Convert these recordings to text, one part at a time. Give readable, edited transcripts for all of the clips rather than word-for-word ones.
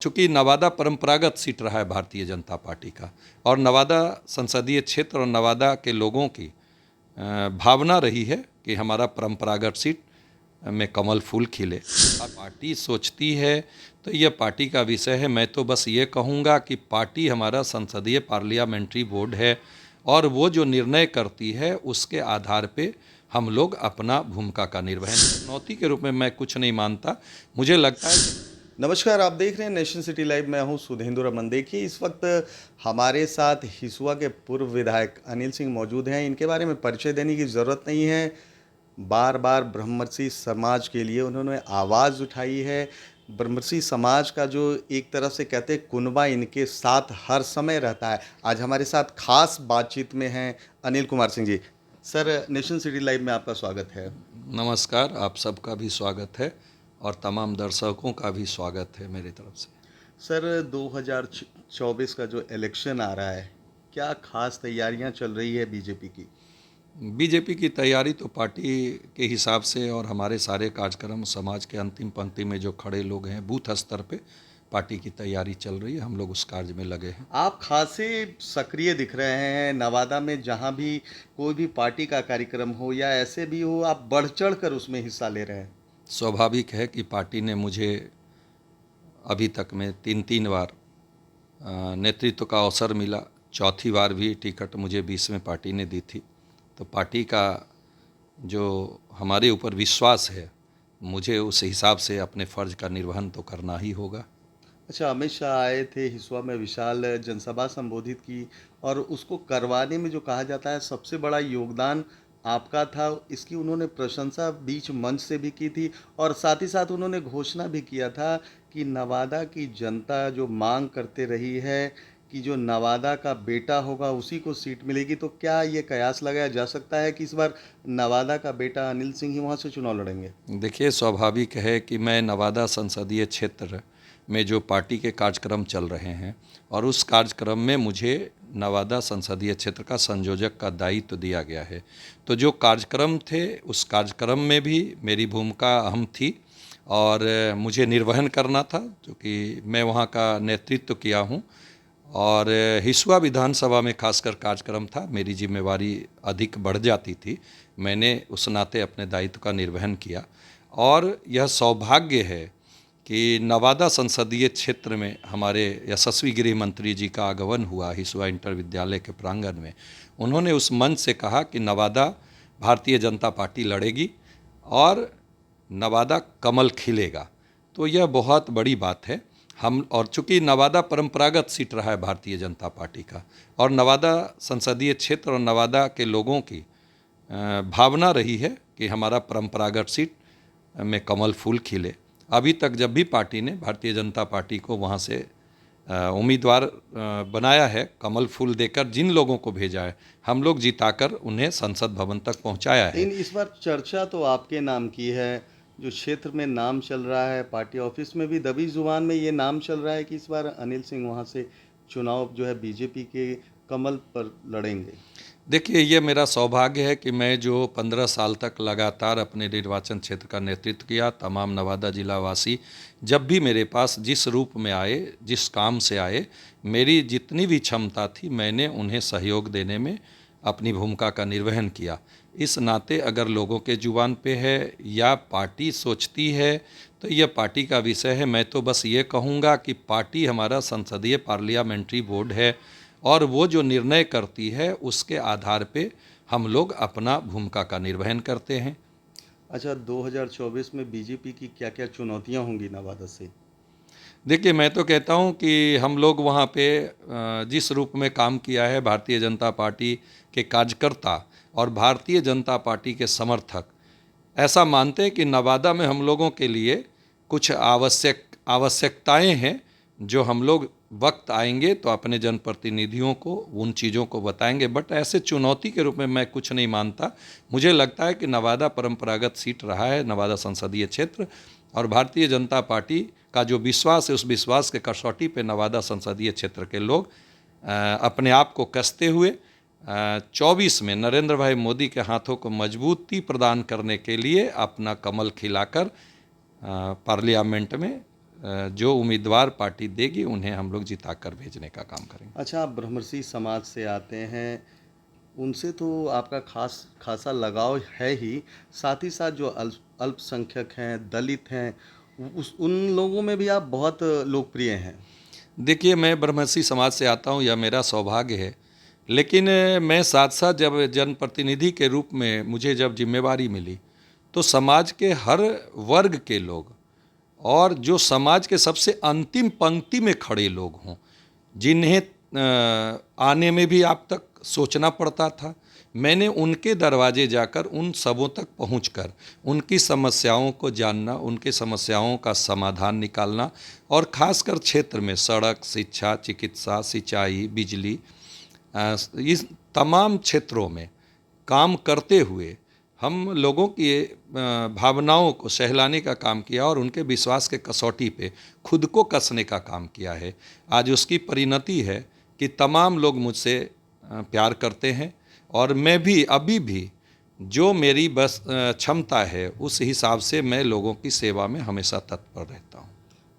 चूँकि नवादा परंपरागत सीट रहा है भारतीय जनता पार्टी का, और नवादा संसदीय क्षेत्र और नवादा के लोगों की भावना रही है कि हमारा परंपरागत सीट में कमल फूल खिले। पार्टी सोचती है तो यह पार्टी का विषय है। मैं तो बस ये कहूँगा कि पार्टी हमारा संसदीय पार्लियामेंट्री बोर्ड है और वो जो निर्णय करती है उसके आधार पे हम लोग अपना भूमिका का निर्वहन। चुनौती के रूप में मैं कुछ नहीं मानता। मुझे लगता है नमस्कार, आप देख रहे हैं नेशन सिटी लाइव। मैं हूं सुधेंद्र रमन। देखिए, इस वक्त हमारे साथ हिसुआ के पूर्व विधायक अनिल सिंह मौजूद हैं। इनके बारे में परिचय देने की ज़रूरत नहीं है। बार बार ब्रह्मर्षि समाज के लिए उन्होंने आवाज़ उठाई है। ब्रह्मर्षि समाज का जो एक तरफ से कहते हैं कुनबा इनके साथ हर समय रहता है। आज हमारे साथ खास बातचीत में हैं Anil Kumar Singh ji. Sir, nation city live में आपका स्वागत है। नमस्कार, आप सबका भी स्वागत है और तमाम दर्शकों का भी स्वागत है मेरी तरफ से। सर, 2024 का जो इलेक्शन आ रहा है, क्या खास तैयारियां चल रही है बीजेपी की? बीजेपी की तैयारी तो पार्टी के हिसाब से और हमारे सारे कार्यक्रम समाज के अंतिम पंक्ति में जो खड़े लोग हैं बूथ स्तर पे पार्टी की तैयारी चल रही है। हम लोग उस कार्य में लगे हैं। आप खासे सक्रिय दिख रहे हैं नवादा में। जहां भी कोई भी पार्टी का कार्यक्रम हो या ऐसे भी हो, आप बढ़ चढ़ कर उसमें हिस्सा ले रहे हैं। स्वाभाविक है कि पार्टी ने मुझे अभी तक में तीन तीन बार नेतृत्व का अवसर मिला। चौथी बार भी टिकट मुझे 20 में पार्टी ने दी थी। तो पार्टी का जो हमारे ऊपर विश्वास है, मुझे उस हिसाब से अपने फ़र्ज का निर्वहन तो करना ही होगा। अच्छा, अमित शाह आए थे हिसुआ में, विशाल जनसभा संबोधित की और उसको करवाने में जो कहा जाता है सबसे बड़ा योगदान आपका था। इसकी उन्होंने प्रशंसा बीच मंच से भी की थी और साथ ही साथ उन्होंने घोषणा भी किया था कि नवादा की जनता जो मांग करते रही है कि जो नवादा का बेटा होगा उसी को सीट मिलेगी, तो क्या ये कयास लगाया जा सकता है कि इस बार नवादा का बेटा अनिल सिंह ही वहाँ से चुनाव लड़ेंगे? देखिए, स्वाभाविक है कि मैं नवादा संसदीय क्षेत्र में जो पार्टी के कार्यक्रम चल रहे हैं और उस कार्यक्रम में मुझे नवादा संसदीय क्षेत्र का संयोजक का दायित्व दिया गया है। तो जो कार्यक्रम थे उस कार्यक्रम में भी मेरी भूमिका अहम थी और मुझे निर्वहन करना था, क्योंकि मैं वहाँ का नेतृत्व किया हूँ। और हिसुआ विधानसभा में खासकर कार्यक्रम था, मेरी जिम्मेवारी अधिक बढ़ जाती थी। मैंने उस नाते अपने दायित्व का निर्वहन किया और यह सौभाग्य है कि नवादा संसदीय क्षेत्र में हमारे यशस्वी गृह मंत्री जी का आगमन हुआ हिसुआ इंटर विद्यालय के प्रांगण में। उन्होंने उस मंच से कहा कि नवादा भारतीय जनता पार्टी लड़ेगी और नवादा कमल खिलेगा। तो यह बहुत बड़ी बात है। हम और चूँकि नवादा परंपरागत सीट रहा है भारतीय जनता पार्टी का, और नवादा संसदीय क्षेत्र और नवादा के लोगों की भावना रही है कि हमारा परंपरागत सीट में कमल फूल खिले। अभी तक जब भी पार्टी ने भारतीय जनता पार्टी को वहाँ से उम्मीदवार बनाया है, कमल फूल देकर जिन लोगों को भेजा है, हम लोग जिताकर उन्हें संसद भवन तक पहुँचाया है। लेकिन इस बार चर्चा तो आपके नाम की है। जो क्षेत्र में नाम चल रहा है, पार्टी ऑफिस में भी दबी जुबान में ये नाम चल रहा है कि इस बार अनिल सिंह वहाँ से चुनाव जो है बीजेपी के कमल पर लड़ेंगे। देखिए, ये मेरा सौभाग्य है कि मैं जो 15 साल तक लगातार अपने निर्वाचन क्षेत्र का नेतृत्व किया, तमाम नवादा जिला वासी जब भी मेरे पास जिस रूप में आए, जिस काम से आए, मेरी जितनी भी क्षमता थी मैंने उन्हें सहयोग देने में अपनी भूमिका का निर्वहन किया। इस नाते अगर लोगों के जुबान पे है या पार्टी सोचती है तो यह पार्टी का विषय है। मैं तो बस ये कहूँगा कि पार्टी हमारा संसदीय पार्लियामेंट्री बोर्ड है और वो जो निर्णय करती है उसके आधार पे हम लोग अपना भूमिका का निर्वहन करते हैं। अच्छा, 2024 में बीजेपी की क्या क्या चुनौतियाँ होंगी नवादा से? देखिए, मैं तो कहता हूँ कि हम लोग वहाँ पे जिस रूप में काम किया है, भारतीय जनता पार्टी के कार्यकर्ता और भारतीय जनता पार्टी के समर्थक ऐसा मानते हैं कि नवादा में हम लोगों के लिए कुछ आवश्यकताएं हैं जो हम लोग वक्त आएंगे तो अपने जनप्रतिनिधियों को उन चीज़ों को बताएंगे। बट ऐसे चुनौती के रूप में मैं कुछ नहीं मानता। मुझे लगता है कि नवादा परंपरागत सीट रहा है, नवादा संसदीय क्षेत्र, और भारतीय जनता पार्टी का जो विश्वास है उस विश्वास के कसौटी पे नवादा संसदीय क्षेत्र के लोग अपने आप को कसते हुए 24 में नरेंद्र भाई मोदी के हाथों को मजबूती प्रदान करने के लिए अपना कमल खिलाकर पार्लियामेंट में जो उम्मीदवार पार्टी देगी उन्हें हम लोग जिता कर भेजने का काम करेंगे। अच्छा, आप ब्रह्मर्षि समाज से आते हैं, उनसे तो आपका खासा लगाव है ही, साथ ही साथ जो अल्पसंख्यक हैं, दलित हैं, उन लोगों में भी आप बहुत लोकप्रिय हैं। देखिए, मैं ब्रह्मर्षि समाज से आता हूँ, यह मेरा सौभाग्य है। लेकिन मैं साथ साथ जब जनप्रतिनिधि के रूप में मुझे जब जिम्मेवारी मिली, तो समाज के हर वर्ग के लोग और जो समाज के सबसे अंतिम पंक्ति में खड़े लोग हों, जिन्हें आने में भी आप तक सोचना पड़ता था, मैंने उनके दरवाजे जाकर उन सबों तक पहुंचकर उनकी समस्याओं को जानना, उनके समस्याओं का समाधान निकालना और ख़ासकर क्षेत्र में सड़क, शिक्षा, चिकित्सा, सिंचाई, बिजली, इस तमाम क्षेत्रों में काम करते हुए हम लोगों की भावनाओं को सहलाने का काम किया और उनके विश्वास के कसौटी पे खुद को कसने का काम किया है। आज उसकी परिणति है कि तमाम लोग मुझसे प्यार करते हैं और मैं भी अभी भी जो मेरी बस क्षमता है उस हिसाब से मैं लोगों की सेवा में हमेशा तत्पर रहता हूँ।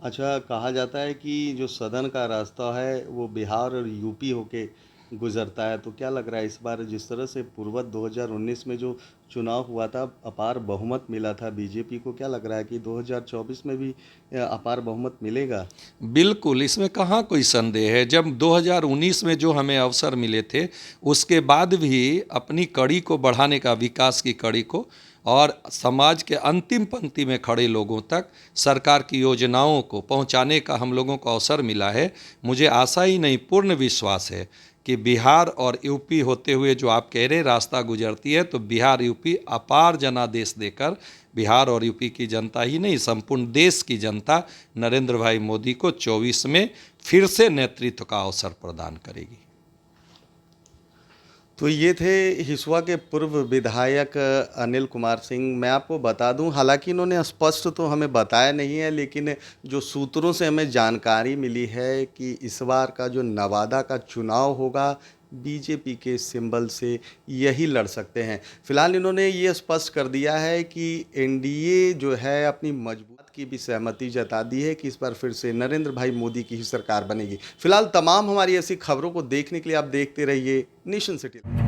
अच्छा, कहा जाता है कि जो सदन का रास्ता है वो बिहार और यूपी होके गुजरता है, तो क्या लग रहा है इस बार जिस तरह से पूर्वत 2019 में जो चुनाव हुआ था, अपार बहुमत मिला था बीजेपी को, क्या लग रहा है कि 2024 में भी अपार बहुमत मिलेगा? बिल्कुल, इसमें कहाँ कोई संदेह है। जब 2019 में जो हमें अवसर मिले थे, उसके बाद भी अपनी कड़ी को बढ़ाने का, विकास की कड़ी को, और समाज के अंतिम पंक्ति में खड़े लोगों तक सरकार की योजनाओं को पहुंचाने का हम लोगों को अवसर मिला है। मुझे आशा ही नहीं, पूर्ण विश्वास है कि बिहार और यूपी होते हुए जो आप कह रहे रास्ता गुजरती है, तो बिहार यूपी अपार जनादेश देकर बिहार और यूपी की जनता ही नहीं, संपूर्ण देश की जनता नरेंद्र भाई मोदी को 24 में फिर से नेतृत्व का अवसर प्रदान करेगी। तो ये थे हिसुआ के पूर्व विधायक अनिल कुमार सिंह। मैं आपको बता दूं, हालांकि इन्होंने स्पष्ट तो हमें बताया नहीं है, लेकिन जो सूत्रों से हमें जानकारी मिली है कि इस बार का जो नवादा का चुनाव होगा, बीजेपी के सिंबल से यही लड़ सकते हैं। फिलहाल इन्होंने ये स्पष्ट कर दिया है कि एनडीए जो है अपनी मजबूत की भी सहमति जता दी है कि इस बार फिर से नरेंद्र भाई मोदी की ही सरकार बनेगी। फिलहाल तमाम हमारी ऐसी खबरों को देखने के लिए आप देखते रहिए नेशन सिटी।